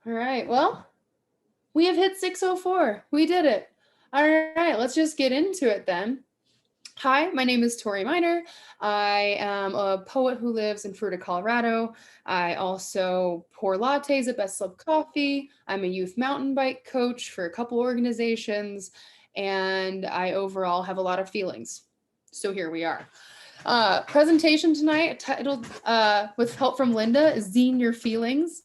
All right. Well, we have hit 604. We did it. All right. Let's just get into it then. Hi, my name is Tori Miner. I am a poet who lives in Fruita, Colorado. I also pour lattes at Best Club Coffee. I'm a youth mountain bike coach for a couple organizations, and I overall have a lot of feelings. So here we are. Presentation tonight titled, with help from Linda, Zine Your Feelings.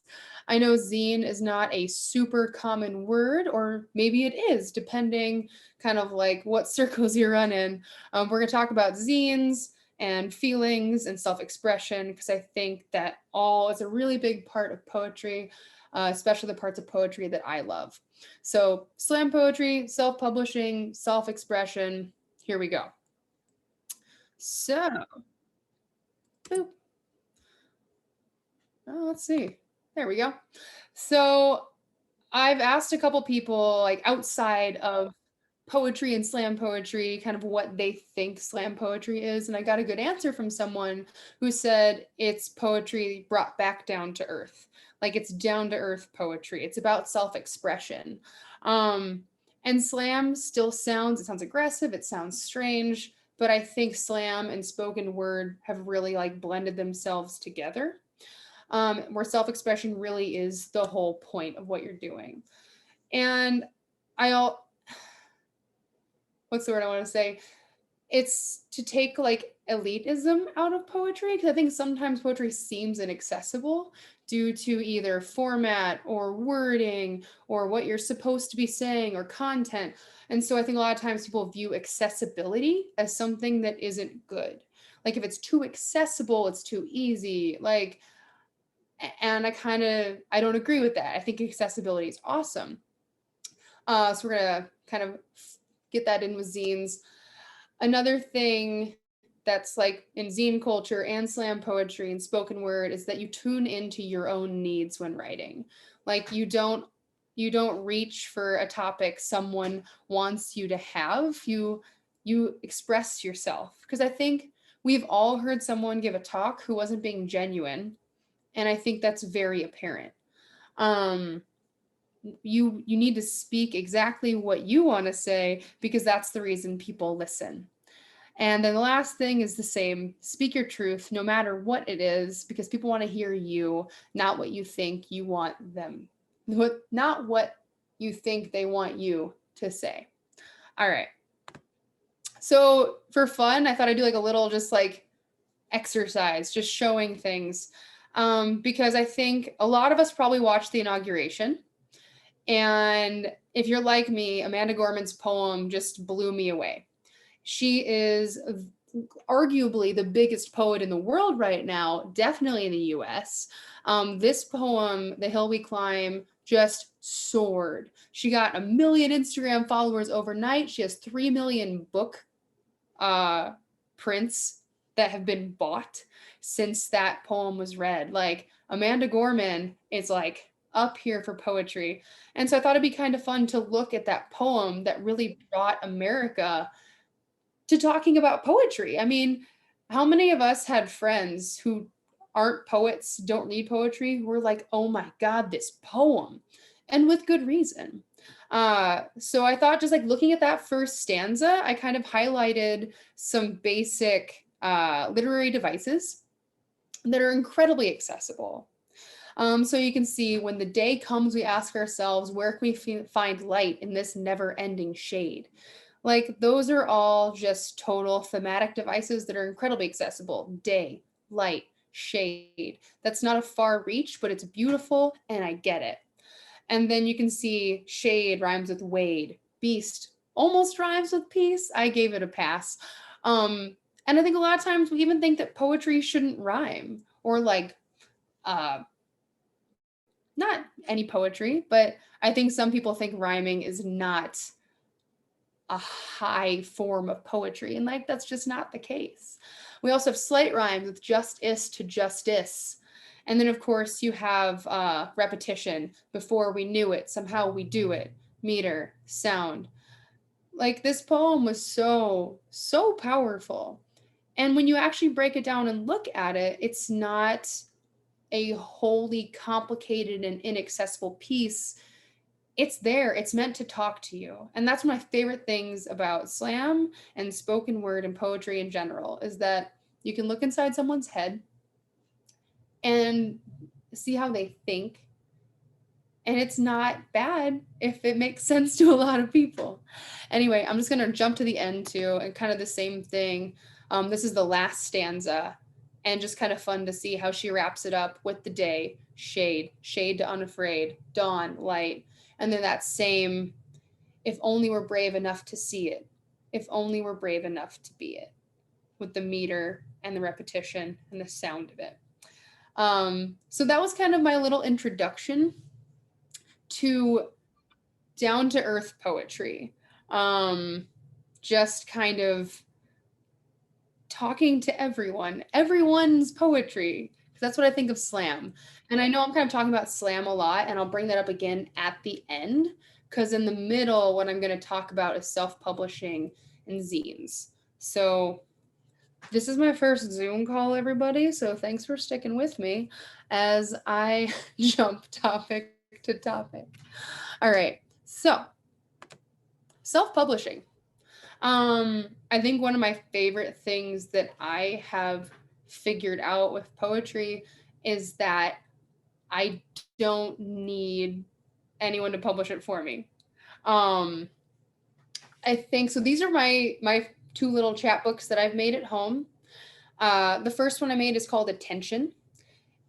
I know zine is not a super common word, or maybe it is, depending kind of like what circles you run in. We're going to talk about zines and feelings and self expression because I think that all is a really big part of poetry, especially the parts of poetry that I love. So, slam poetry, self publishing, self expression. Here we go. So, boop. Oh, let's see. There we go. So, I've asked a couple people, like outside of poetry and slam poetry, kind of what they think slam poetry is. And I got a good answer from someone who said it's poetry brought back down to earth. Like it's down to earth poetry. It's about self expression. Um, and slam still sounds, it sounds aggressive, it sounds strange, but I think slam and spoken word have really like blended themselves together. Where self expression really is the whole point of what you're doing. And I all what's the word I want to say? It's to take like elitism out of poetry because I think sometimes poetry seems inaccessible due to either format or wording or what you're supposed to be saying or content. And so I think a lot of times people view accessibility as something that isn't good. Like if it's too accessible, it's too easy. Like, and I don't agree with that. I think accessibility is awesome. So we're gonna kind of get that in with zines. Another thing that's like in zine culture and slam poetry and spoken word is that you tune into your own needs when writing. Like you don't reach for a topic someone wants you to have. You express yourself because I think we've all heard someone give a talk who wasn't being genuine, and I think that's very apparent. Um, you need to speak exactly what you want to say because that's the reason people listen. And then the last thing is the same, speak your truth no matter what it is because people want to hear you, not what you think you want them, not what you think they want you to say. All right. So for fun, I thought I'd do like a little just like exercise, just showing things. Because I think a lot of us probably watched the inauguration. And if you're like me, Amanda Gorman's poem just blew me away. She is arguably the biggest poet in the world right now, definitely in the US. This poem, The Hill We Climb, just soared. She got 1 million Instagram followers overnight. She has 3 million book uh, prints that have been bought since that poem was read. Like Amanda Gorman is like up here for poetry. And so I thought it'd be kind of fun to look at that poem that really brought America to talking about poetry. I mean, how many of us had friends who aren't poets, don't read poetry, who were like, oh my God, this poem? And with good reason. So I thought just like looking at that first stanza, I kind of highlighted some basic literary devices that are incredibly accessible. So you can see when the day comes, we ask ourselves, where can we find light in this never ending shade? Like those are all just total thematic devices that are incredibly accessible. Day, light, shade. That's not a far reach, but it's beautiful and I get it. And then you can see shade rhymes with wade. Beast almost rhymes with peace. I gave it a pass. And I think a lot of times we even think that poetry shouldn't rhyme or like uh, not any poetry, but I think some people think rhyming is not a high form of poetry, and like that's just not the case. We also have slight rhymes with just is to justice. And then, of course, you have repetition. Before we knew it, somehow we do it. Meter, sound. Like this poem was so powerful. And when you actually break it down and look at it, it's not a wholly complicated and inaccessible piece. It's there. It's meant to talk to you. And that's one of my favorite things about slam and spoken word and poetry in general, is that you can look inside someone's head and see how they think. And it's not bad if it makes sense to a lot of people. Anyway, I'm just going to jump to the end too, and kind of the same thing. This is the last stanza, and just kind of fun to see how she wraps it up with the day, shade, shade to unafraid, dawn, light. And then that same, if only we're brave enough to see it, if only we're brave enough to be it, with the meter and the repetition and the sound of it. So that was kind of my little introduction to down to earth poetry. Just kind of talking to everyone's poetry. That's what I think of slam. And I know I'm kind of talking about slam a lot, and I'll bring that up again at the end, because in the middle, what I'm going to talk about is self-publishing and zines. So this is my first Zoom call, everybody. So thanks for sticking with me as I jump topic to topic. All right. So self-publishing. I think one of my favorite things that I have figured out with poetry is that I don't need anyone to publish it for me. I think so. These are my two little chapbooks that I've made at home. The first one I made is called Attention.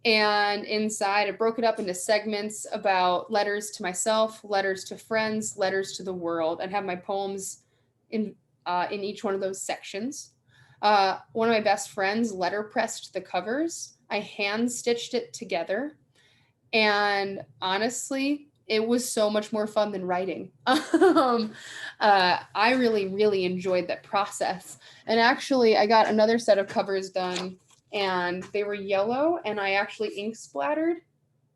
And inside, I broke it up into segments about letters to myself, letters to friends, letters to the world, and have my poems in each one of those sections. One of my best friends letterpressed the covers. I hand stitched it together. And honestly, it was so much more fun than writing. I really, really enjoyed that process. And actually, I got another set of covers done, and they were yellow, and I actually ink splattered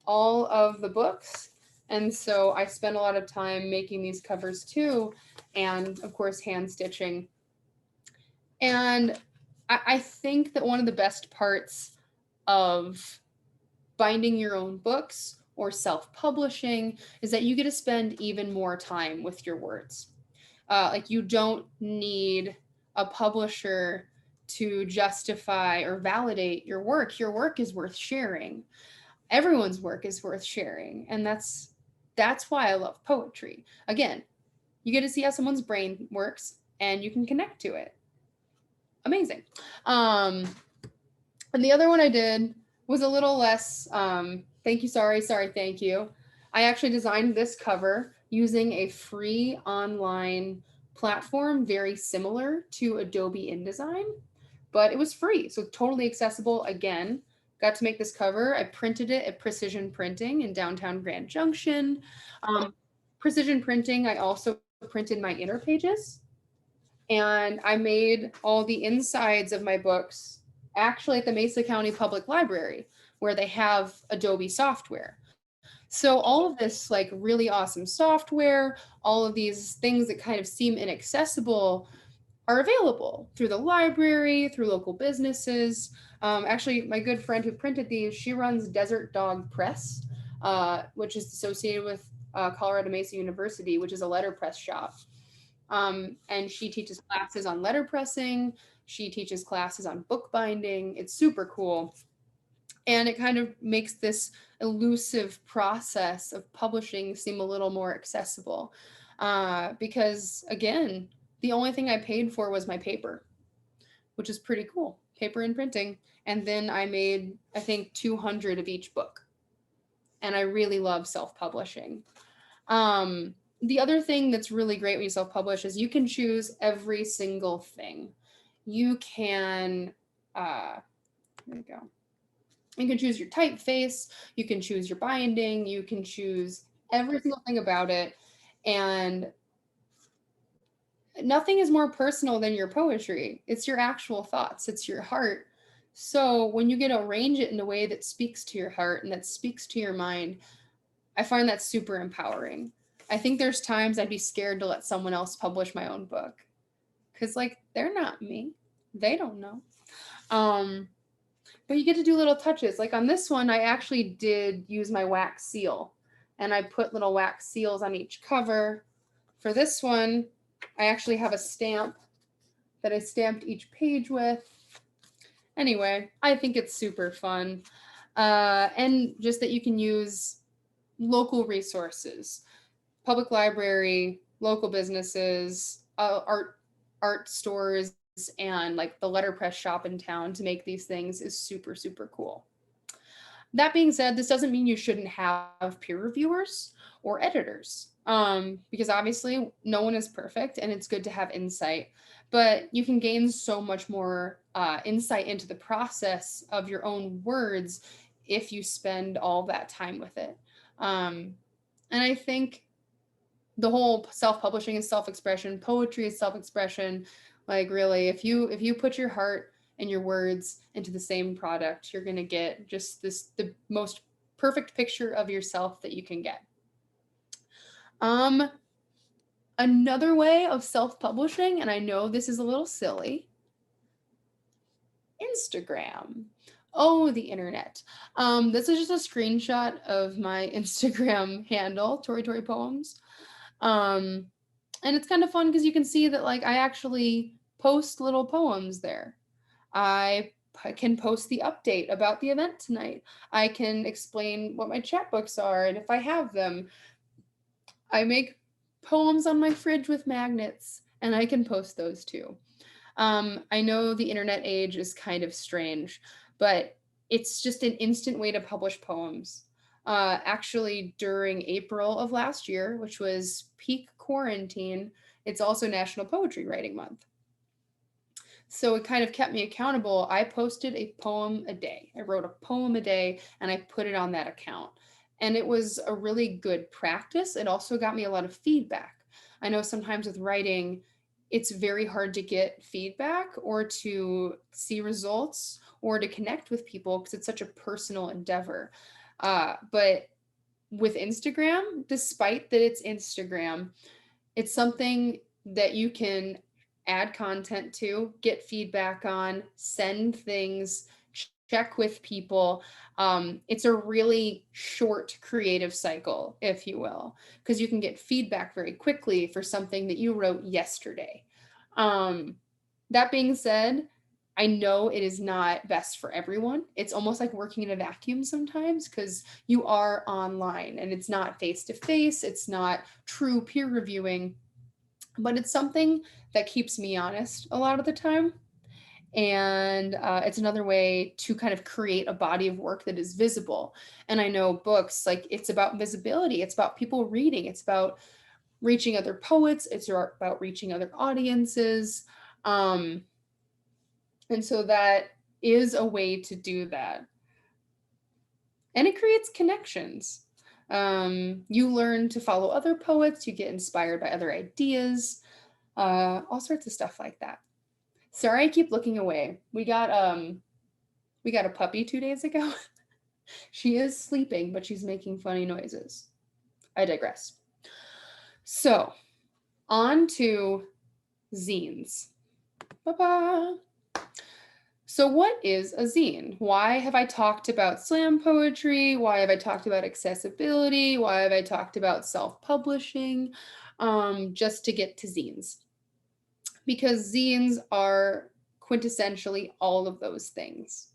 all of the books. And so I spent a lot of time making these covers too, and of course, hand stitching. And I think that one of the best parts of binding your own books or self-publishing is that you get to spend even more time with your words. Like, you don't need a publisher to justify or validate your work. Your work is worth sharing. Everyone's work is worth sharing, and that's why I love poetry. Again, you get to see how someone's brain works, and you can connect to it. Amazing. And the other one I did was a little less thank you, sorry, thank you. I actually designed this cover using a free online platform very similar to Adobe InDesign, but it was free, so totally accessible. Again, got to make this cover. I printed it at Precision Printing in downtown Grand Junction. Precision Printing, I also printed my inner pages, and I made all the insides of my books actually at the Mesa County Public Library, where they have Adobe software. So all of this like really awesome software, all of these things that kind of seem inaccessible are available through the library, through local businesses. Actually, my good friend who printed these, she runs Desert Dog Press, which is associated with Colorado Mesa University, which is a letterpress shop. And she teaches classes on letterpressing. She teaches classes on bookbinding. It's super cool. And it kind of makes this elusive process of publishing seem a little more accessible. Because again, the only thing I paid for was my paper, which is pretty cool. Paper and printing. And then I made, I think, 200 of each book. And I really love self-publishing. The other thing that's really great when you self-publish is you can choose every single thing. You can, here we go. You can choose your typeface, you can choose your binding, you can choose every single thing about it. And nothing is more personal than your poetry. It's your actual thoughts, it's your heart. So when you get to arrange it in a way that speaks to your heart and that speaks to your mind, I find that super empowering. I think there's times I'd be scared to let someone else publish my own book, because like, they're not me. They don't know. but you get to do little touches. Like on this one, I actually did use my wax seal, and I put little wax seals on each cover. For this one, I actually have a stamp that I stamped each page with. Anyway, I think it's super fun. And just that you can use local resources, public library, local businesses, art stores, and like the letterpress shop in town to make these things is super, super cool. That being said, this doesn't mean you shouldn't have peer reviewers or editors, because obviously no one is perfect and it's good to have insight, but you can gain so much more insight into the process of your own words if you spend all that time with it. And I think the whole self-publishing is self-expression, poetry is self-expression. Like really, if you put your heart and your words into the same product, you're gonna get just the most perfect picture of yourself that you can get. Um, Another way of self-publishing, and I know this is a little silly, Instagram. Oh, the internet. This is just a screenshot of my Instagram handle, Tori Poems. Um, and it's kind of fun because you can see that like I actually post little poems there. I can post the update about the event tonight. I can explain what my chapbooks are and if I have them. I make poems on my fridge with magnets, and I can post those too. I know the internet age is kind of strange, but it's just an instant way to publish poems. Actually, during April of last year, which was peak quarantine, it's also National Poetry Writing Month. So it kind of kept me accountable. I posted a poem a day. I wrote a poem a day and I put it on that account. And it was a really good practice. It also got me a lot of feedback. I know sometimes with writing, it's very hard to get feedback or to see results or to connect with people because it's such a personal endeavor. But with Instagram, despite that it's Instagram, it's something that you can add content to, get feedback on, send things, check with people. It's a really short creative cycle, if you will, because you can get feedback very quickly for something that you wrote yesterday. That being said, I know it is not best for everyone. It's almost like working in a vacuum sometimes because you are online and it's not face to face, it's not true peer reviewing, but it's something that keeps me honest a lot of the time. And it's another way to kind of create a body of work that is visible. And I know books, like it's about visibility, it's about people reading, it's about reaching other poets, it's about reaching other audiences. And so that is a way to do that. And it creates connections. You learn to follow other poets, you get inspired by other ideas, all sorts of stuff like that. Sorry, I keep looking away. We got a puppy 2 days ago. She is sleeping, but she's making funny noises. I digress. So, on to zines. Ba-ba. So, what is a zine? Why have I talked about slam poetry? Why have I talked about accessibility? Why have I talked about self-publishing? Just to get to zines. Because zines are quintessentially all of those things.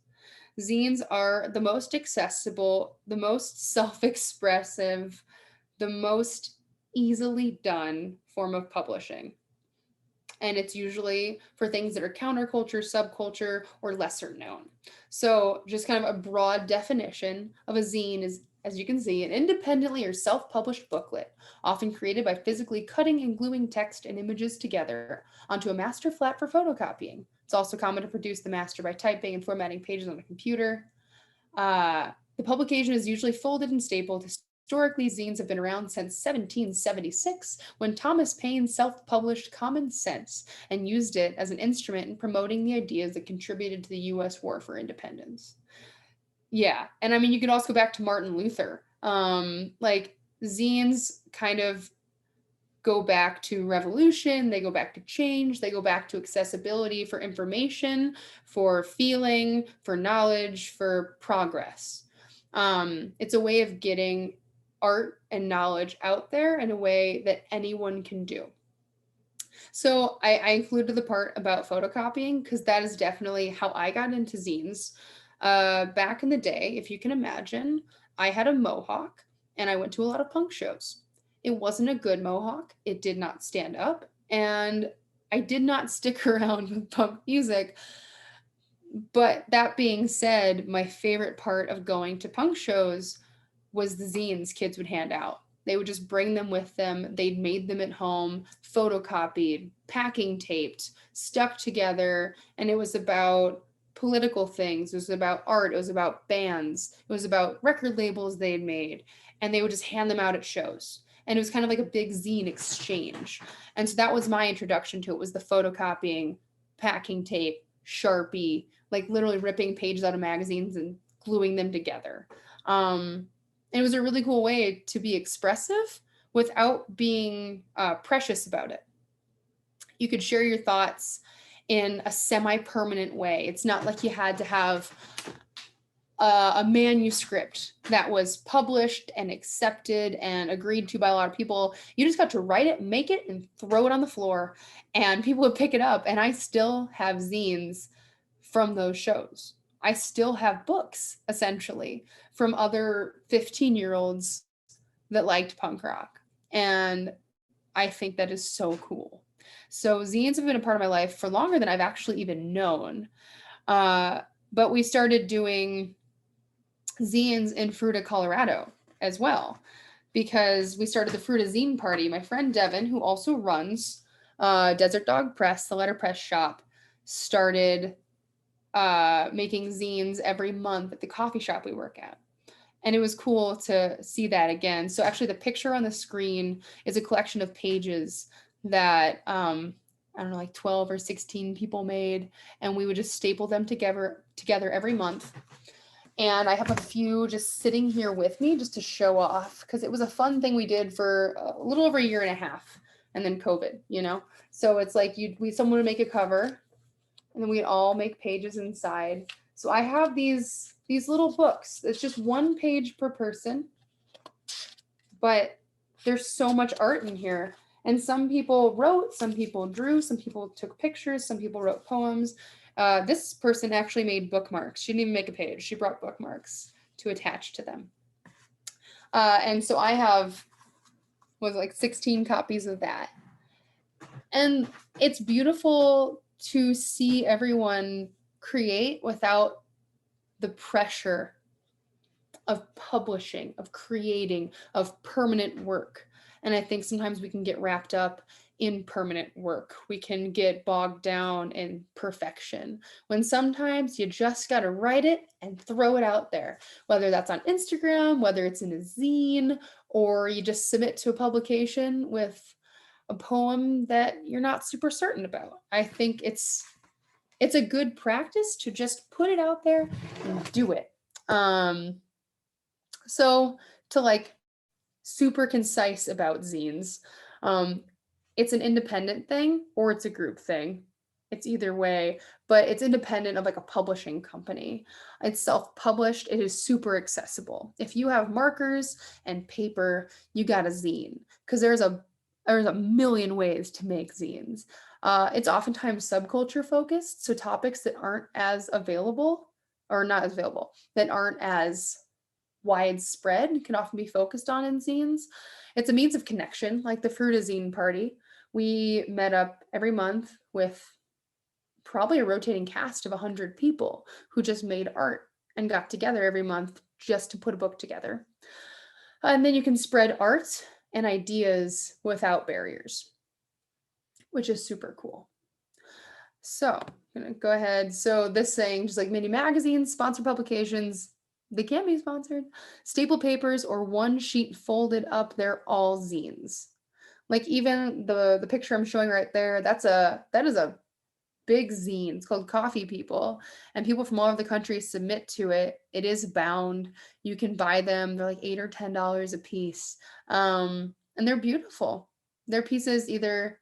Zines are the most accessible, the most self-expressive, the most easily done form of publishing. And it's usually for things that are counterculture, subculture, or lesser known. So just kind of a broad definition of a zine is, as you can see, an independently or self-published booklet, often created by physically cutting and gluing text and images together onto a master flat for photocopying. It's also common to produce the master by typing and formatting pages on a computer. The publication is usually folded and stapled. Historically, zines have been around since 1776, when Thomas Paine self-published Common Sense and used it as an instrument in promoting the ideas that contributed to the U.S. War for Independence. Yeah, and I mean, you could also go back to Martin Luther. Like, zines kind of go back to revolution, they go back to change, they go back to accessibility for information, for feeling, for knowledge, for progress. It's a way of getting art and knowledge out there in a way that anyone can do. So I included the part about photocopying because that is definitely how I got into zines. Back in the day, if you can imagine, I had a mohawk and I went to a lot of punk shows. It wasn't a good mohawk. It did not stand up, and I did not stick around with punk music. But that being said, my favorite part of going to punk shows was the zines kids would hand out. They would just bring them with them. They'd made them at home, photocopied, packing taped, stuck together, and it was about political things. It was about art. It was about bands. It was about record labels they'd made, and they would just hand them out at shows. And it was kind of like a big zine exchange. And so that was my introduction to it, was the photocopying, packing tape, Sharpie, like literally ripping pages out of magazines and gluing them together. And it was a really cool way to be expressive without being precious about it. You could share your thoughts in a semi-permanent way. It's not like you had to have a manuscript that was published and accepted and agreed to by a lot of people. You just got to write it, make it, and throw it on the floor, and people would pick it up. And I still have zines from those shows. I still have books, essentially, from other 15-year-olds that liked punk rock. And I think that is so cool. So zines have been a part of my life for longer than I've actually even known. But we started doing zines in Fruita, Colorado as well, because we started the Fruita Zine Party. My friend Devin, who also runs Desert Dog Press, the letterpress shop, started making zines every month at the coffee shop we work at. And it was cool to see that again. So actually the picture on the screen is a collection of pages that I don't know, like 12 or 16 people made, and we would just staple them together every month. And I have a few just sitting here with me just to show off, because it was a fun thing we did for a little over a year and a half, and then COVID, you know? So it's like someone would make a cover, and then we'd all make pages inside. So I have these little books. It's just one page per person, but there's so much art in here. And some people wrote, some people drew, some people took pictures, some people wrote poems. This person actually made bookmarks. She didn't even make a page. She brought bookmarks to attach to them. And so I have like 16 copies of that. And it's beautiful to see everyone create without the pressure of publishing, of creating, of permanent work. And I think sometimes we can get wrapped up in permanent work. We can get bogged down in perfection, when sometimes you just got to write it and throw it out there, whether that's on Instagram, whether it's in a zine, or you just submit to a publication with a poem that you're not super certain about. I think it's a good practice to just put it out there and do it. So to like super concise about zines, it's an independent thing or it's a group thing. It's either way, but it's independent of like a publishing company. It's self-published. It is super accessible. If you have markers and paper, you got a zine, because there's a million ways to make zines. It's oftentimes subculture focused, so topics that aren't as available, or not as available, that aren't as widespread can often be focused on in zines. It's a means of connection, like the Fruita Zine Party. We met up every month with probably a rotating cast of 100 people who just made art and got together every month just to put a book together. And then you can spread art and ideas without barriers, which is super cool. So I'm gonna go ahead. So this saying, just like mini magazines, sponsored publications, they can be sponsored, staple papers, or one sheet folded up, they're all zines. Like even the picture I'm showing right there, that is a big zine. It's called Coffee People, and people from all over the country submit to it. It is bound. You can buy them. They're like $8 or $10 a piece. And they're beautiful. Their piece is either,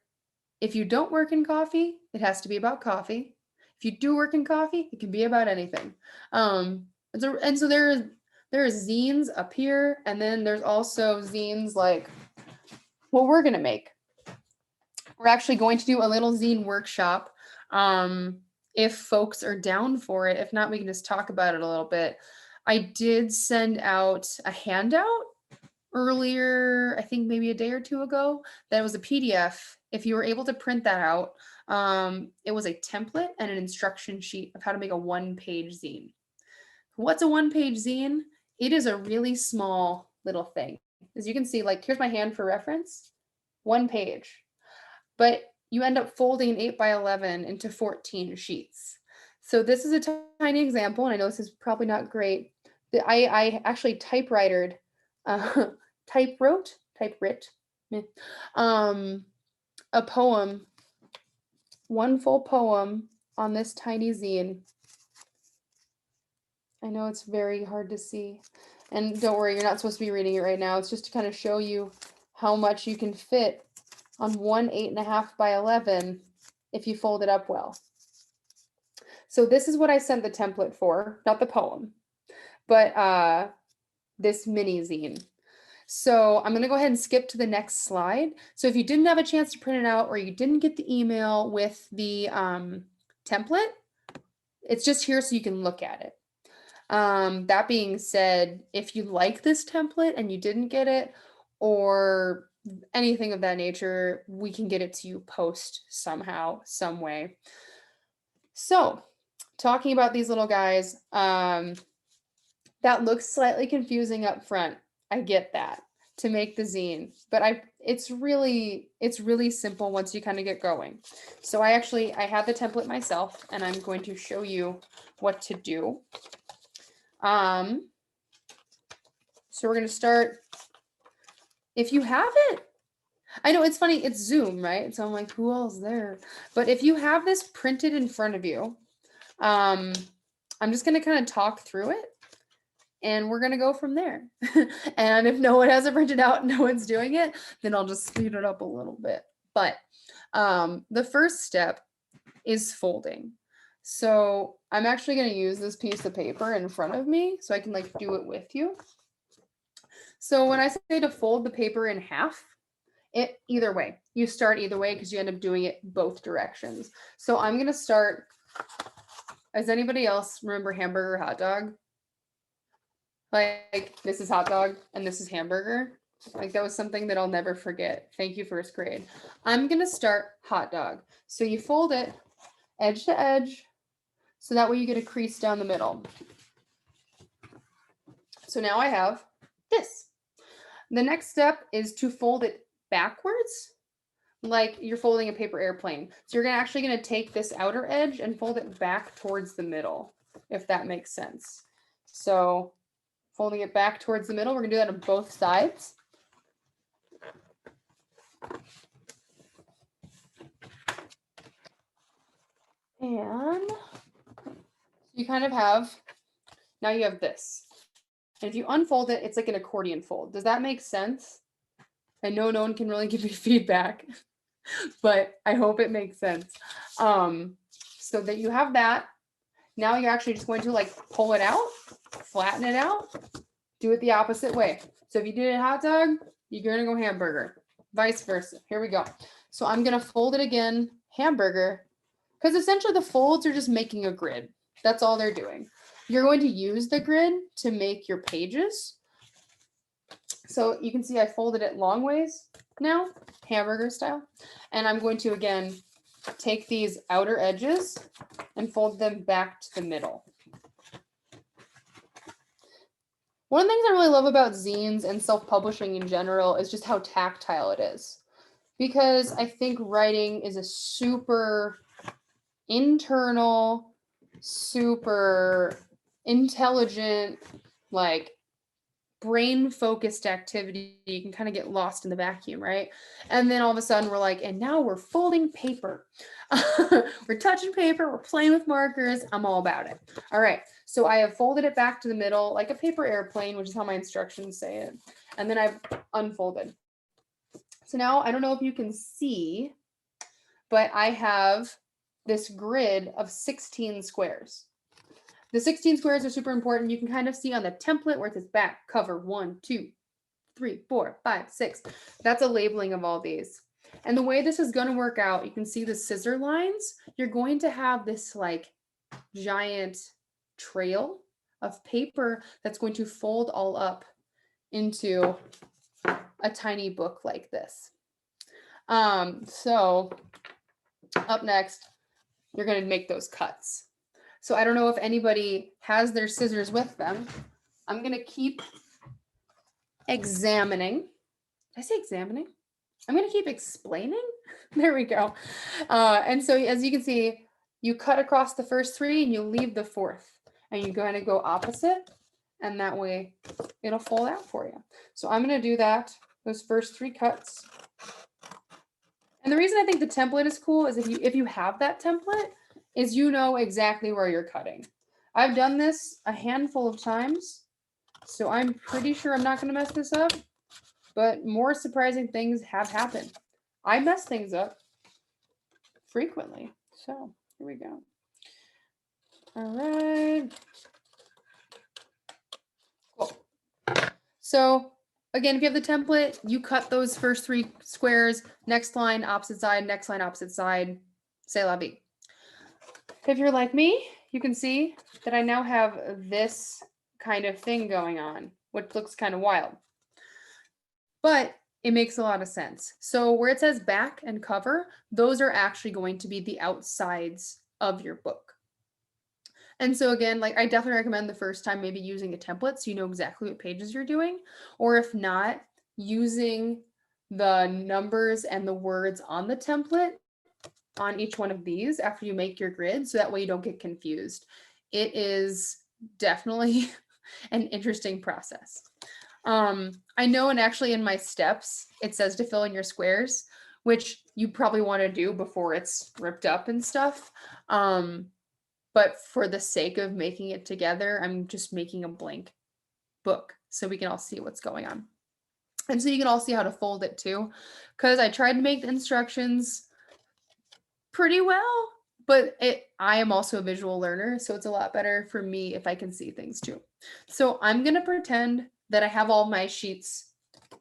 if you don't work in coffee, it has to be about coffee. If you do work in coffee, it can be about anything. And so there are zines up here, and then there's also zines like what we're gonna make. We're actually going to do a little zine workshop. If folks are down for it. If not, we can just talk about it a little bit. I did send out a handout earlier, I think maybe a day or two ago, that was a PDF. If you were able to print that out, it was a template and an instruction sheet of how to make a one-page zine. What's a one-page zine? It is a really small little thing. As you can see, like here's my hand for reference, 1 page. But you end up folding an 8x11 into 14 sheets. So this is a tiny example, and I know this is probably not great. I actually typewritered, typewrit, a poem, one full poem on this tiny zine. I know it's very hard to see. And don't worry, you're not supposed to be reading it right now. It's just to kind of show you how much you can fit on one 8.5x11 if you fold it up well. So this is what I sent the template for, not the poem, but this mini zine. So I'm going to go ahead and skip to the next slide. So if you didn't have a chance to print it out or you didn't get the email with the template, it's just here so you can look at it. That being said, if you like this template and you didn't get it, or anything of that nature, we can get it to you post somehow, some way. So talking about these little guys, that looks slightly confusing up front. I get that, to make the zine, but it's really simple once you kind of get going. So I have the template myself, and I'm going to show you what to do. So we're going to start. If you have it, I know it's funny, it's Zoom, right? So I'm like, who else there? But if you have this printed in front of you, I'm just going to kind of talk through it, and we're going to go from there. And if no one has it printed out, no one's doing it, then I'll just speed it up a little bit. But the first step is folding. So I'm actually going to use this piece of paper in front of me so I can like do it with you. So when I say to fold the paper in half, either way, you start either way because you end up doing it both directions. So I'm going to start. Does anybody else remember hamburger, hot dog? Like this is hot dog and this is hamburger. Like that was something that I'll never forget. Thank you, first grade. I'm going to start hot dog. So you fold it edge to edge, so that way you get a crease down the middle. So now I have this. The next step is to fold it backwards, like you're folding a paper airplane. So you're actually going to take this outer edge and fold it back towards the middle, if that makes sense. So folding it back towards the middle, we're going to do that on both sides. And you kind of have, now you have this. And if you unfold it, it's like an accordion fold. Does that make sense? I know no one can really give me feedback, but I hope it makes sense. So that you have that. Now you're actually just going to like pull it out, flatten it out, do it the opposite way. So if you did a hot dog, you're going to go hamburger, vice versa. Here we go. So I'm going to fold it again, hamburger, because essentially the folds are just making a grid. That's all they're doing. You're going to use the grid to make your pages. So you can see I folded it long ways now, hamburger style. And I'm going to, again, take these outer edges and fold them back to the middle. One of the things I really love about zines and self-publishing in general is just how tactile it is. Because I think writing is a super internal, super intelligent, like brain-focused activity. You can kind of get lost in the vacuum, right? And then all of a sudden we're like, and now we're folding paper. We're touching paper, we're playing with markers. I'm all about it. All right, so I have folded it back to the middle like a paper airplane, which is how my instructions say it. And then I've unfolded. So now I don't know if you can see, but I have this grid of 16 squares. The 16 squares are super important. You can kind of see on the template where it says back, cover, 1, 2, 3, 4, 5, 6. That's a labeling of all these. And the way this is going to work out, you can see the scissor lines. You're going to have this like giant trail of paper that's going to fold all up into a tiny book like this. So up next, you're going to make those cuts. So I don't know if anybody has their scissors with them. I'm going to keep examining. Did I say examining? I'm going to keep explaining. There we go. And so as you can see, you cut across the first 3 and you leave the 4th, and you kind of go opposite, and that way it'll fold out for you. So I'm going to do that, those first 3 cuts. And the reason I think the template is cool is if you have that template, is you know exactly where you're cutting. I've done this a handful of times, so I'm pretty sure I'm not going to mess this up, but more surprising things have happened. I mess things up frequently. So here we go. All right. Cool. So again, if you have the template, you cut those first 3 squares, next line, opposite side, next line, opposite side, c'est la vie. If you're like me, you can see that I now have this kind of thing going on, which looks kind of wild. But it makes a lot of sense. So where it says back and cover, those are actually going to be the outsides of your book. And so again, like I definitely recommend the first time maybe using a template so you know exactly what pages you're doing, or if not, using the numbers and the words on the template on each one of these after you make your grid, so that way you don't get confused. It is definitely an interesting process. I know, and actually in my steps, it says to fill in your squares, which you probably want to do before it's ripped up and stuff. But for the sake of making it together, I'm just making a blank book so we can all see what's going on. And so you can all see how to fold it too, because I tried to make the instructions pretty well, but I am also a visual learner, so it's a lot better for me if I can see things too. So I'm going to pretend that I have all my sheets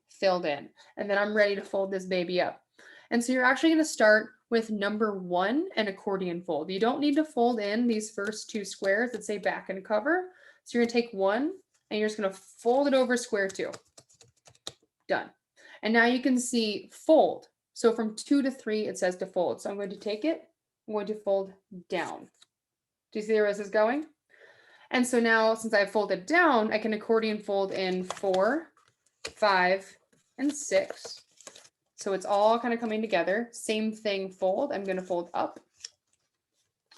filled in, and then I'm ready to fold this baby up. And so you're actually going to start with number 1, an accordion fold. You don't need to fold in these first 2 squares that say back and cover. So you're going to take 1 and you're just going to fold it over square 2. Done. And now you can see fold. So from 2 to 3, it says to fold. So I'm going to take it, I'm going to fold down. Do you see where this is going? And so now, since I've folded down, I can accordion fold in 4, 5, and 6. So it's all kind of coming together. Same thing, fold. I'm going to fold up.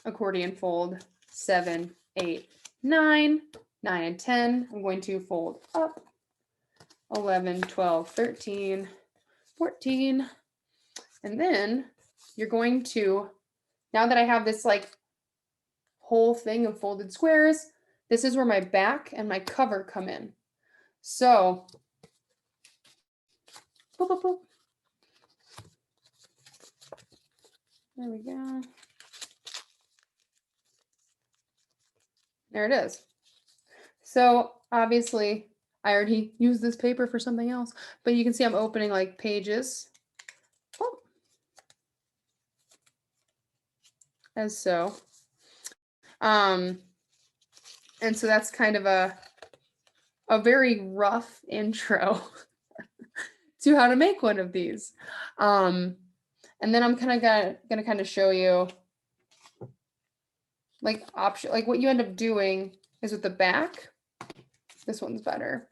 Accordion fold 7, 8, 9, 9 and 10. I'm going to fold up. 11, 12, 13, 14. And then you're going to, now that I have this like whole thing of folded squares, this is where my back and my cover come in. So, boop, boop, boop. There we go. There it is. So obviously I already used this paper for something else, but you can see I'm opening like pages. Oh. As so. And so that's kind of a very rough intro to how to make one of these. And then I'm gonna kind of show you like what you end up doing is with the back. This one's better.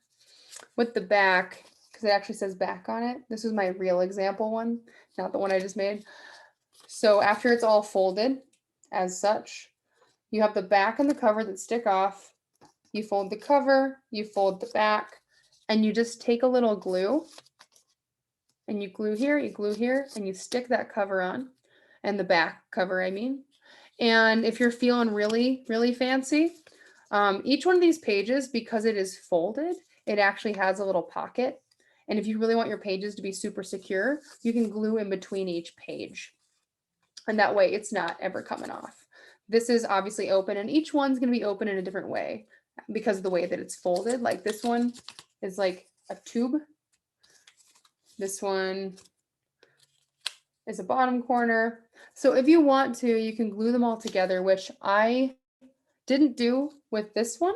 With the back, because it actually says back on it. This is my real example one, not the one I just made. So after it's all folded as such, you have the back and the cover that stick off. You fold the cover, you fold the back, and you just take a little glue and you glue here, and you stick that cover on, and the back cover, I mean. And if you're feeling really, really fancy, each one of these pages, because it is folded, it actually has a little pocket. And if you really want your pages to be super secure, you can glue in between each page. And that way it's not ever coming off. This is obviously open, and each one's going to be open in a different way because of the way that it's folded. Like this one is like a tube. This one is a bottom corner. So if you want to, you can glue them all together, which I didn't do with this one,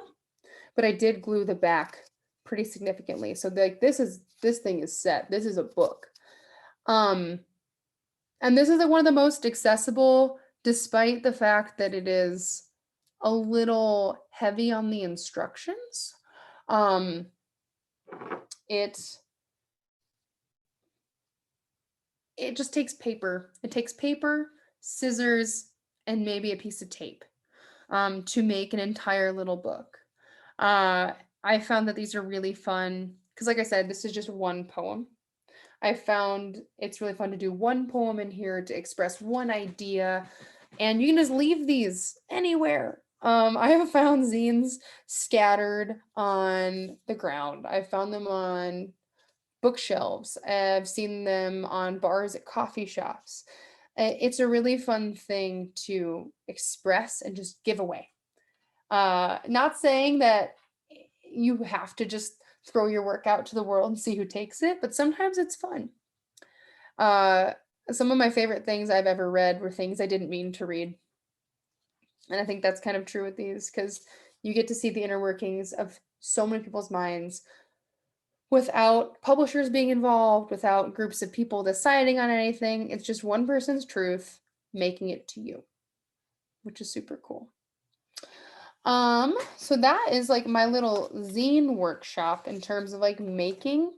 but I did glue the back pretty significantly. So like this thing is set. This is a book. And this is like one of the most accessible, despite the fact that it is a little heavy on the instructions. It just takes paper. It takes paper, scissors, and maybe a piece of tape to make an entire little book. I found that these are really fun because, like I said, this is just one poem. I found it's really fun to do one poem in here to express one idea, and you can just leave these anywhere. I have found zines scattered on the ground. I found them on bookshelves. I've seen them on bars at coffee shops. It's a really fun thing to express and just give away. Not saying that you have to just throw your work out to the world and see who takes it, but sometimes it's fun. Uh, some of my favorite things I've ever read were things I didn't mean to read. And I think that's kind of true with these because you get to see the inner workings of so many people's minds without publishers being involved, without groups of people deciding on anything. It's just one person's truth making it to you, which is super cool. So that is like my little zine workshop in terms of like making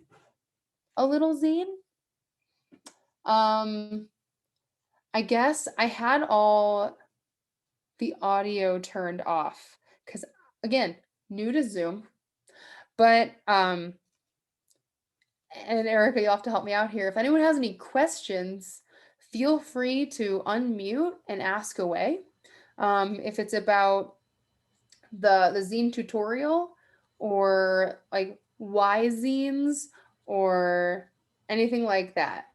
a little zine. I guess I had all the audio turned off because again, new to Zoom. But and Erica, you'll have to help me out here. If anyone has any questions, feel free to unmute and ask away. If it's about the zine tutorial or like why zines or anything like that.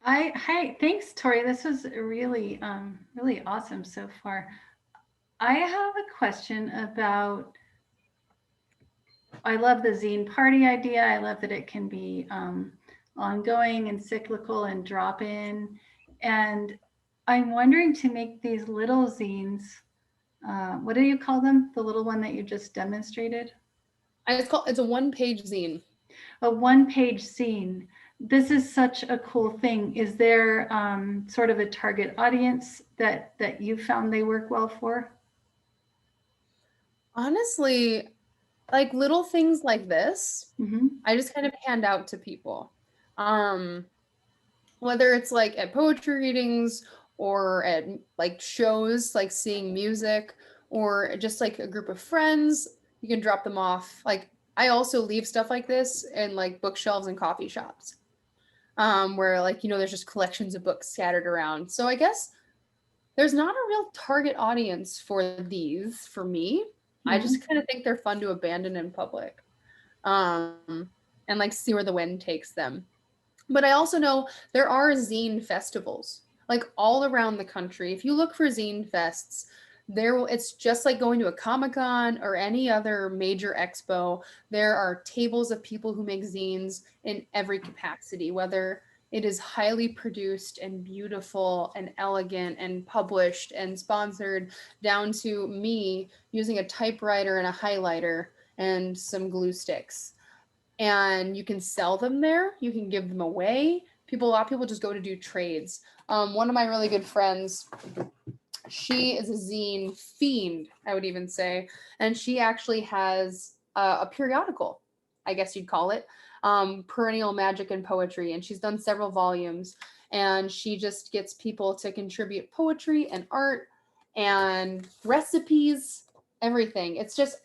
Hi, thanks, Tori. This was really, really awesome so far. I have a question about. I love the zine party idea. I love that it can be ongoing and cyclical and drop in. And I'm wondering to make these little zines. What do you call them? The little one that you just demonstrated? It's a one-page zine. A one-page zine. This is such a cool thing. Is there sort of a target audience that you found they work well for? Honestly, like little things like this, Mm-hmm. I just kind of hand out to people. Whether it's like at poetry readings or at like shows, like seeing music, or just like a group of friends, you can drop them off. Like I also leave stuff like this in like bookshelves and coffee shops, where like there's just collections of books scattered around. So I guess there's not a real target audience for these for me. I Mm-hmm. just kind of think they're fun to abandon in public, um, and like see where the wind takes them. But I also know there are zine festivals like all around the country. If you look for zine fests, it's just like going to a Comic-Con or any other major expo. There are tables of people who make zines in every capacity, whether it is highly produced and beautiful and elegant and published and sponsored, down to me using a typewriter and a highlighter and some glue sticks, and you can sell them there. You can give them away. A lot of people just go to do trades. One of my really good friends, she is a zine fiend, I would even say, and she actually has a periodical, I guess you'd call it, Perennial Magic and Poetry, and she's done several volumes. And she just gets people to contribute poetry and art and recipes, everything. It's just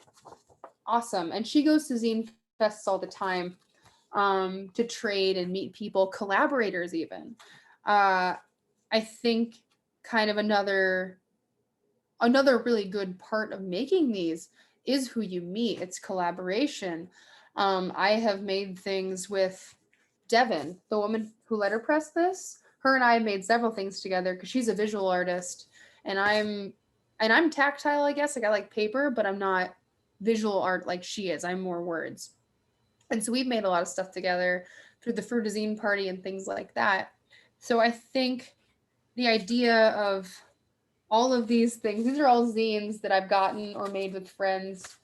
awesome. And she goes to zine fests all the time, to trade and meet people, collaborators even. I think kind of another really good part of making these is who you meet. It's collaboration. I have made things with Devin, the woman who letterpressed this. Her and I have made several things together because she's a visual artist, and I'm tactile, I guess. Like I like paper, but I'm not visual art like she is. I'm more words. And so we've made a lot of stuff together through the Fruit Zine party and things like that. So I think the idea of all of these things, these are all zines that I've gotten or made with friends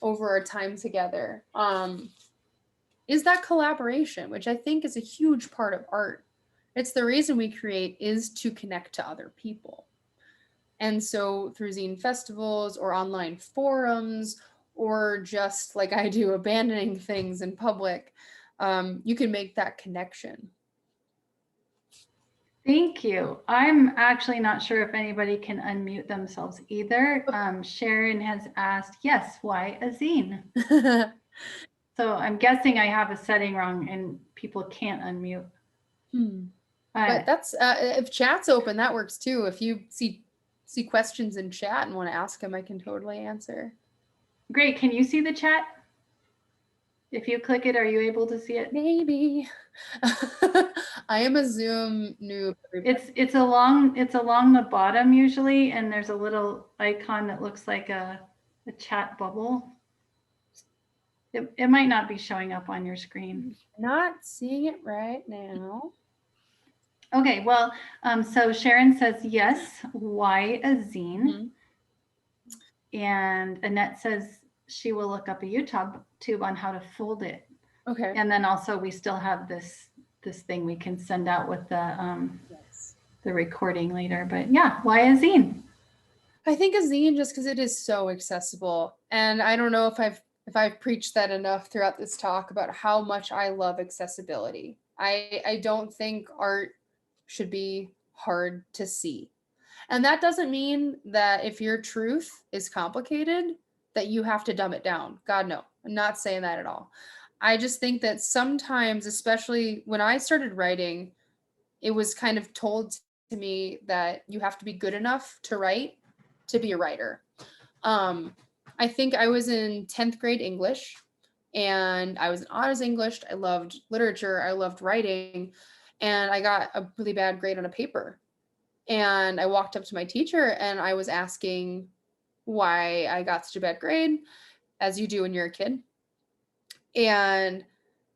over our time together. Is that collaboration, which I think is a huge part of art. It's the reason we create is to connect to other people. And so through zine festivals or online forums, or just like I do, abandoning things in public, you can make that connection. Thank you. I'm actually not sure if anybody can unmute themselves either. Sharon has asked, yes, why a zine? So I'm guessing I have a setting wrong and people can't unmute. But that's if chat's open, that works too. If you see questions in chat and want to ask them, I can totally answer. Great. Can you see the chat? If you click it, are you able to see it? Maybe. I am a Zoom noob. It's along the bottom usually, and there's a little icon that looks like a chat bubble. It might not be showing up on your screen. Not seeing it right now. Okay, well, so Sharon says yes. Why a zine? And Annette says she will look up a YouTube on how to fold it. Okay. And then also we still have this thing we can send out with the recording later. But yeah, why a zine? I think a zine just because it is so accessible, and I don't know if I've preached that enough throughout this talk about how much I love accessibility. I don't think art should be hard to see. And that doesn't mean that if your truth is complicated, that you have to dumb it down. God, no. I'm not saying that at all. I just think that sometimes, especially when I started writing, it was kind of told to me that you have to be good enough to write to be a writer. I think I was in 10th grade English, and I was in honors English. I loved literature. I loved writing. And I got a really bad grade on a paper. And I walked up to my teacher and I was asking why I got such a bad grade, as you do when you're a kid. And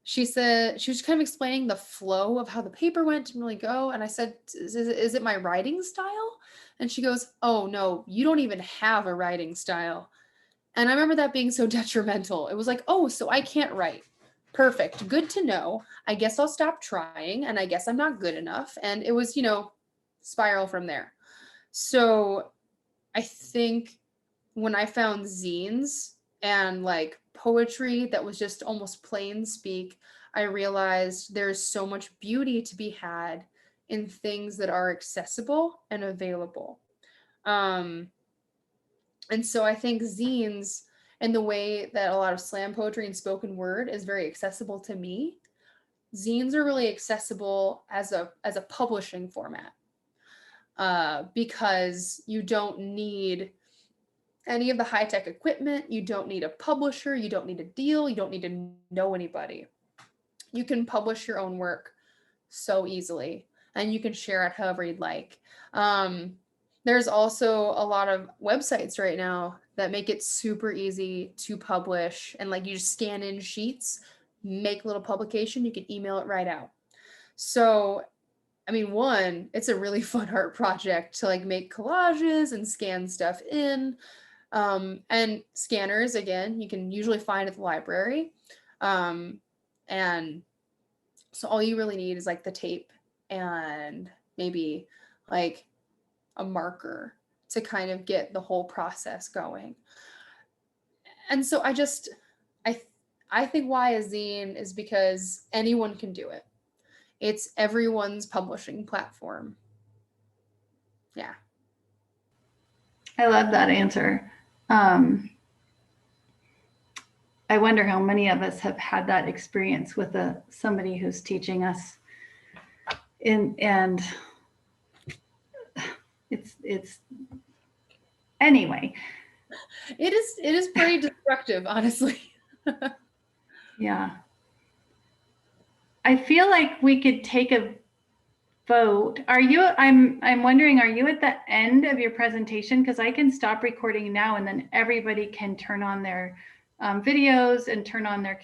she said, she was kind of explaining the flow of how the paper went, didn't really go. And I said, is it my writing style? And she goes, oh no, you don't even have a writing style. And I remember that being so detrimental. It was like, oh, so I can't write. Perfect. Good to know. I guess I'll stop trying, and I guess I'm not good enough. And it was, spiral from there. So I think when I found zines and like poetry that was just almost plain speak, I realized there's so much beauty to be had in things that are accessible and available. And so I think zines and the way that a lot of slam poetry and spoken word is very accessible to me, zines are really accessible as a publishing format. Because you don't need any of the high-tech equipment, you don't need a publisher, you don't need a deal, you don't need to know anybody. You can publish your own work so easily, and you can share it however you'd like. There's also a lot of websites right now that make it super easy to publish, and like you just scan in sheets, make a little publication, you can email it right out. So I mean, one, it's a really fun art project to like make collages and scan stuff in. And scanners, again, you can usually find at the library. And so all you really need is like the tape and maybe like a marker to kind of get the whole process going. And so I think why a zine is because anyone can do it. It's everyone's publishing platform. Yeah. I love that answer. I wonder how many of us have had that experience with somebody who's teaching us. And it's anyway. It is pretty destructive, honestly. Yeah. I feel like we could take a vote. I'm wondering, are you at the end of your presentation? Because I can stop recording now and then everybody can turn on their videos and turn on their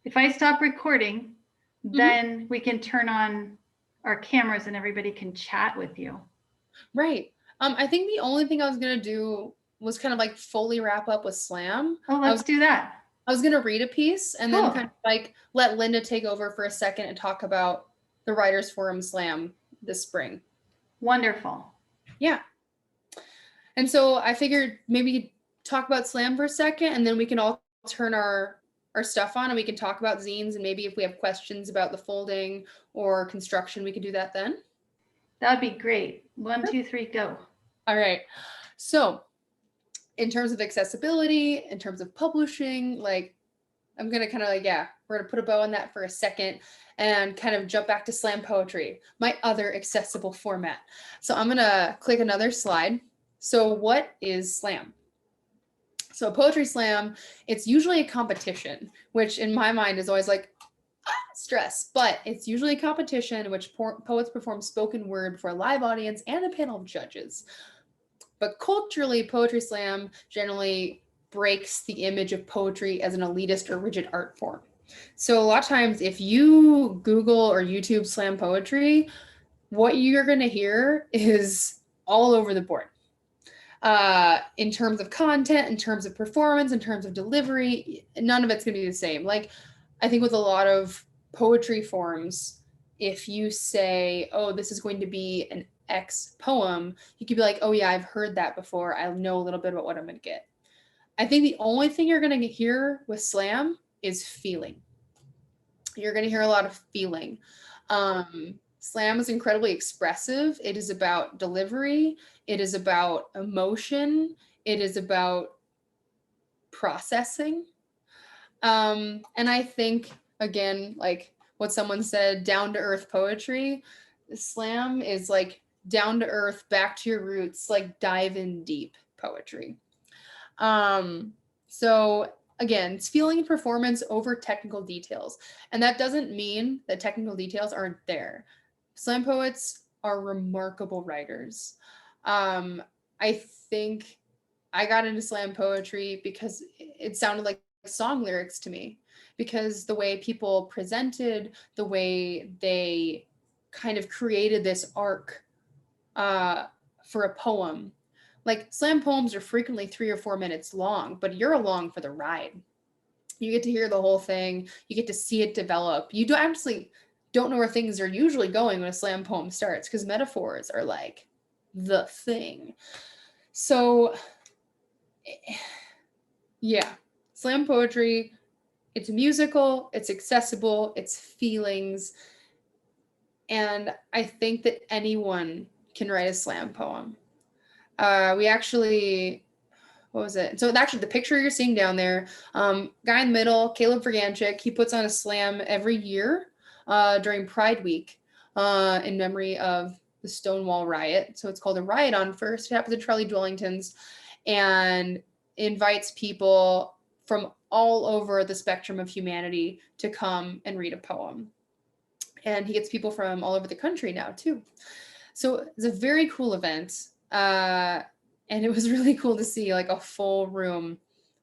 if I stop recording, then we can turn on our cameras and everybody can chat with you. Right. I think the only thing I was gonna do was kind of like fully wrap up with Slam. Oh, let's do that. I was gonna read a piece and Cool. then kind of like let Linda take over for a second and talk about the Writers Forum Slam this spring. Wonderful. Yeah. And so I figured maybe talk about Slam for a second, and then we can all turn our stuff on and we can talk about zines, and maybe if we have questions about the folding or construction, we could do that then. That would be great. 1, 2, 3, go. All right. So in terms of accessibility, in terms of publishing, like I'm gonna kind of like, yeah, we're gonna put a bow on that for a second and kind of jump back to slam poetry, my other accessible format. So I'm gonna click another slide. So what is slam? So a poetry slam, it's usually a competition, which in my mind is always like stress, but it's usually a competition in which poets perform spoken word for a live audience and a panel of judges. But culturally, poetry slam generally breaks the image of poetry as an elitist or rigid art form. So a lot of times, if you Google or YouTube slam poetry, what you're going to hear is all over the board. In terms of content, in terms of performance, in terms of delivery, none of it's going to be the same. Like, I think with a lot of poetry forms, if you say, oh, this is going to be an X poem, you could be like, oh, yeah, I've heard that before. I know a little bit about what I'm going to get. I think the only thing you're going to hear with slam is feeling. You're going to hear a lot of feeling. Slam is incredibly expressive. It is about delivery. It is about emotion. It is about processing. And I think, again, like what someone said, down to earth poetry, slam is like down to earth, back to your roots, like dive in deep poetry. So again, it's feeling and performance over technical details. And that doesn't mean that technical details aren't there. Slam poets are remarkable writers. I think I got into slam poetry because it sounded like song lyrics to me, because the way people presented, the way they kind of created this arc for a poem. Like slam poems are frequently 3 or 4 minutes long, but you're along for the ride. You get to hear the whole thing. You get to see it develop. You don't know where things are usually going when a slam poem starts, because metaphors are like the thing. So yeah, slam poetry, it's musical, it's accessible, it's feelings. And I think that anyone can write a slam poem. We actually, what was it? So actually the picture you're seeing down there, guy in the middle, Caleb Verganchik, he puts on a slam every year during Pride Week in memory of the Stonewall riot. So it's called a Riot on First. It happens at Charlie Dwellington's and invites people from all over the spectrum of humanity to come and read a poem. And he gets people from all over the country now too. So it's a very cool event. And it was really cool to see like a full room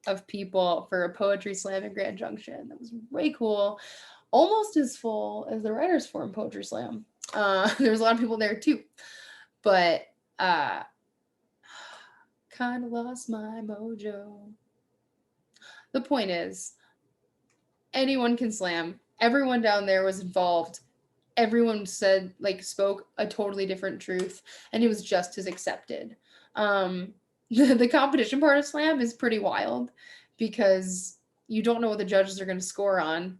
of people for a poetry slam in Grand Junction. That was way cool. Almost as full as the Writers Forum Poetry Slam. There was a lot of people there too. But kind of lost my mojo. The point is, anyone can slam. Everyone down there was involved. Everyone said, like, spoke a totally different truth, and it was just as accepted. The competition part of slam is pretty wild because you don't know what the judges are going to score on,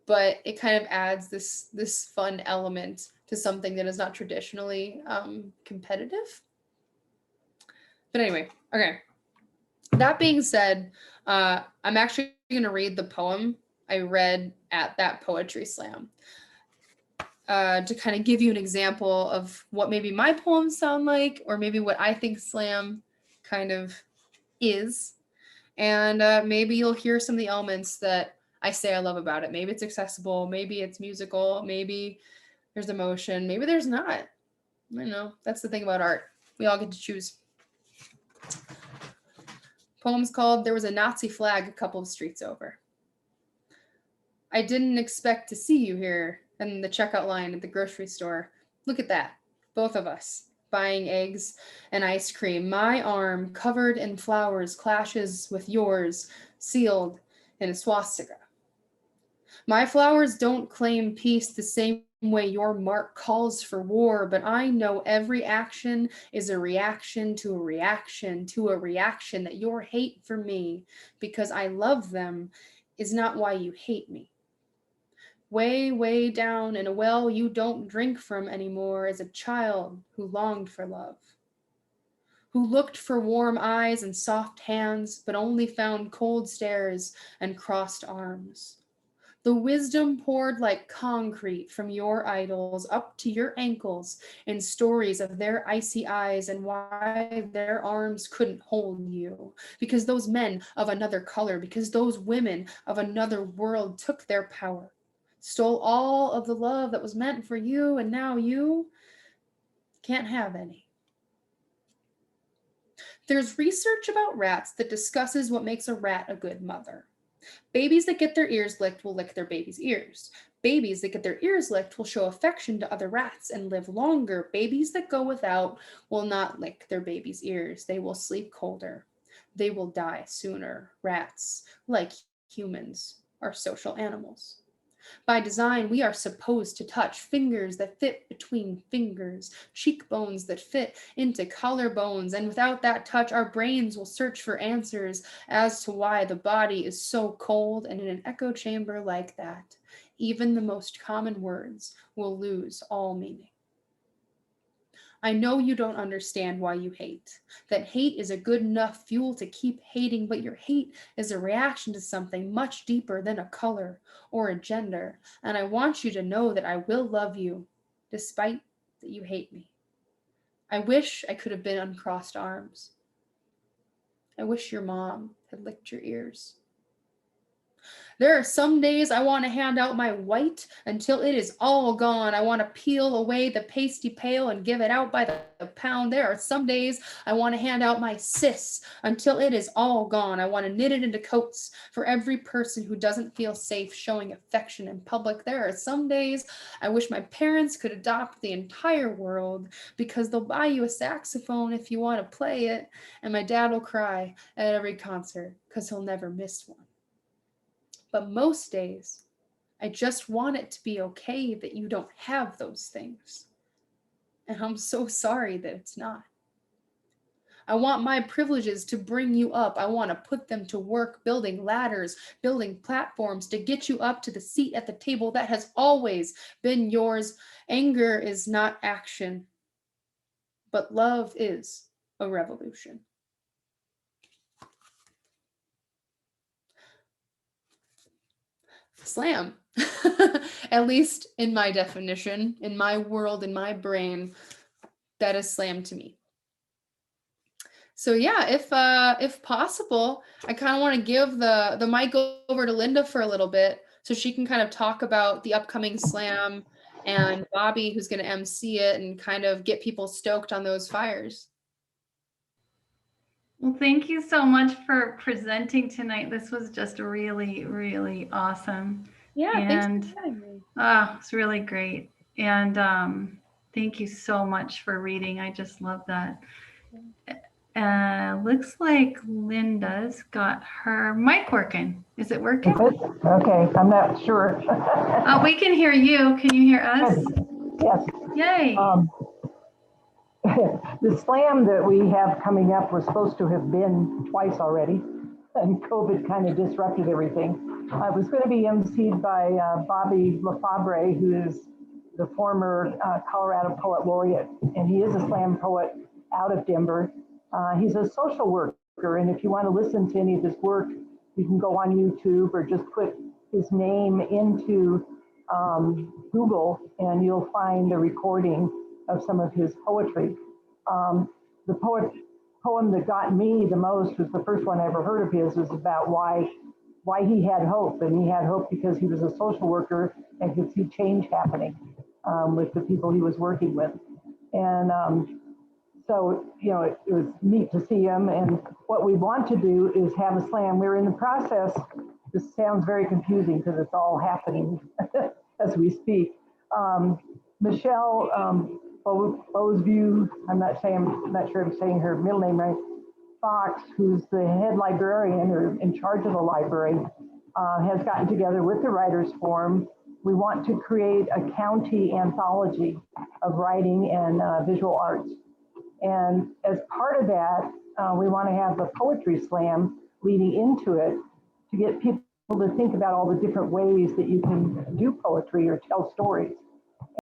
but it kind of adds this fun element to something that is not traditionally competitive. But anyway, okay. That being said, I'm actually going to read the poem I read at that poetry slam. to kind of give you an example of what maybe my poems sound like, or maybe what I think slam kind of is. And maybe you'll hear some of the elements that I say I love about it. Maybe it's accessible, maybe it's musical, maybe there's emotion, maybe there's not. I don't know. That's the thing about art. We all get to choose. Poem's called There Was a Nazi Flag a Couple of Streets Over. I didn't expect to see you here in the checkout line at the grocery store. Look at that, both of us, buying eggs and ice cream. My arm, covered in flowers, clashes with yours, sealed in a swastika. My flowers don't claim peace the same way your mark calls for war, but I know every action is a reaction to a reaction to a reaction, that your hate for me, because I love them, is not why you hate me. Way, way down in a well you don't drink from anymore is a child who longed for love, who looked for warm eyes and soft hands, but only found cold stares and crossed arms. The wisdom poured like concrete from your idols up to your ankles in stories of their icy eyes and why their arms couldn't hold you. Because those men of another color, because those women of another world took their power, stole all of the love that was meant for you, and now you can't have any. There's research about rats that discusses what makes a rat a good mother. Babies that get their ears licked will lick their baby's ears. Babies that get their ears licked will show affection to other rats and live longer. Babies that go without will not lick their baby's ears. They will sleep colder. They will die sooner. Rats, like humans, are social animals. By design, we are supposed to touch fingers that fit between fingers, cheekbones that fit into collarbones, and without that touch, our brains will search for answers as to why the body is so cold, and in an echo chamber like that, even the most common words will lose all meaning. I know you don't understand why you hate, that hate is a good enough fuel to keep hating, but your hate is a reaction to something much deeper than a color or a gender. And I want you to know that I will love you, despite that you hate me. I wish I could have been uncrossed arms. I wish your mom had licked your ears. There are some days I want to hand out my white until it is all gone. I want to peel away the pasty pale and give it out by the pound. There are some days I want to hand out my cis until it is all gone. I want to knit it into coats for every person who doesn't feel safe showing affection in public. There are some days I wish my parents could adopt the entire world, because they'll buy you a saxophone if you want to play it, and my dad will cry at every concert because he'll never miss one. But most days, I just want it to be okay that you don't have those things. And I'm so sorry that it's not. I want my privileges to bring you up. I want to put them to work building ladders, building platforms to get you up to the seat at the table that has always been yours. Anger is not action, but love is a revolution. Slam. At least in my definition, in my world, in my brain, that is slam to me. So yeah, if possible, I kind of want to give the mic over to Linda for a little bit so she can kind of talk about the upcoming slam, and Bobby, who's going to MC it and kind of get people stoked on those fires. Well, thank you so much for presenting tonight. This was just really, really awesome. Yeah, and thanks for having me. It's really great. And thank you so much for reading. I just love that. Looks like Linda's got her mic working. Is it working? Okay, I'm not sure. We can hear you. Can you hear us? Yes. Yay. The slam that we have coming up was supposed to have been twice already, and COVID kind of disrupted everything. It was going to be emceed by Bobby LaFabre, who is the former Colorado Poet Laureate, and he is a slam poet out of Denver. He's a social worker, and if you want to listen to any of his work, you can go on YouTube or just put his name into Google, and you'll find the recording of some of his poetry. The poem that got me the most was the first one I ever heard of his, was about why he had hope. And he had hope because he was a social worker and could see change happening with the people he was working with. And so, you know, it was neat to see him. And what we want to do is have a slam. We're in the process. This sounds very confusing because it's all happening as we speak. Michelle Boseview, I'm not sure I'm saying her middle name right, Fox, who's the head librarian or in charge of the library, has gotten together with the Writers Forum. We want to create a county anthology of writing and visual arts. And as part of that, we want to have a poetry slam leading into it to get people to think about all the different ways that you can do poetry or tell stories.